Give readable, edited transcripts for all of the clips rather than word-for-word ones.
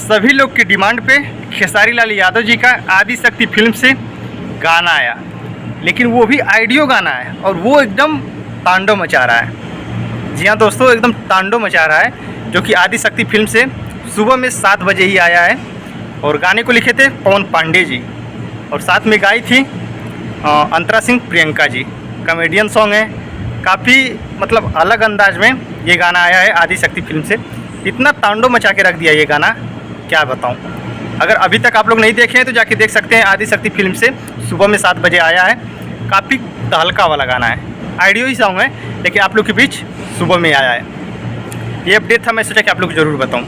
सभी लोग की डिमांड पे खेसारी लाल यादव जी का आदिशक्ति फिल्म से गाना आया, लेकिन वो भी ऑडियो गाना है और वो एकदम तांडव मचा रहा है। जी हाँ दोस्तों, एकदम तांडव मचा रहा है, जो कि आदिशक्ति फिल्म से सुबह में 7 बजे ही आया है। और गाने को लिखे थे पवन पांडे जी और साथ में गाई थी अंतरा सिंह प्रियंका जी। कॉमेडियन सॉन्ग है, काफ़ी मतलब अलग अंदाज में ये गाना आया है आदिशक्ति फिल्म से। इतना तांडव मचा के रख दिया ये गाना, क्या बताऊं। अगर अभी तक आप लोग नहीं देखे हैं तो जाके देख सकते हैं। आदिशक्ति फिल्म से सुबह में 7 बजे आया है। काफ़ी तहलका वाला गाना है, ऑडियो ही सॉन्ग है, लेकिन आप लोग के बीच सुबह में आया है। ये अपडेट था, मैं सोचा कि आप लोग को ज़रूर बताऊँ।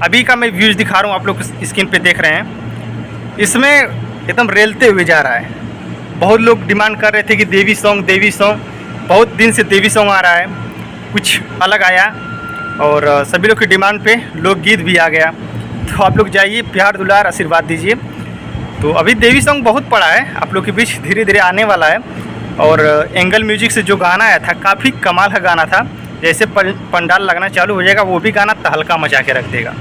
अभी का मैं व्यूज़ दिखा रहा हूँ, आप लोग स्क्रीन पे देख रहे हैं। इसमें एकदम रेलते हुए जा रहा है। बहुत लोग डिमांड कर रहे थे कि देवी सॉन्ग, बहुत दिन से देवी सॉन्ग आ रहा है, कुछ अलग आया और सभी लोग की डिमांड पे लोकगीत भी आ गया। तो आप लोग जाइए, प्यार दुलार आशीर्वाद दीजिए। तो अभी देवी सॉन्ग बहुत पड़ा है, आप लोग के बीच धीरे धीरे आने वाला है। और एंगल म्यूजिक से जो गाना आया था, काफ़ी कमाल का गाना था। जैसे पंडाल लगना चालू हो जाएगा, वो भी गाना तहलका मचा के रख देगा।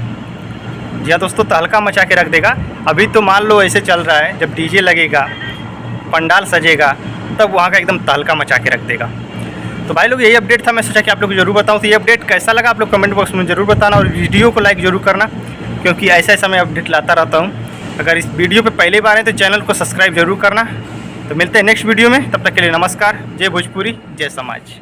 जी हाँ दोस्तों, तहलका मचा के रख देगा। अभी तो मान लो ऐसे चल रहा है, जब डीजे लगेगा, पंडाल सजेगा, तब वहाँ का एकदम तहलका मचा के रख देगा। तो भाई लोग, यही अपडेट था, मैं सोचा कि आप लोग को जरूर बताऊँ। तो ये अपडेट कैसा लगा आप लोग कमेंट बॉक्स में ज़रूर बताना और वीडियो को लाइक ज़रूर करना, क्योंकि ऐसा मैं अपडेट लाता रहता हूँ। अगर इस वीडियो पे पहली बार है तो चैनल को सब्सक्राइब जरूर करना। तो मिलते हैं नेक्स्ट वीडियो में, तब तक के लिए नमस्कार। जय भोजपुरी, जय समाज।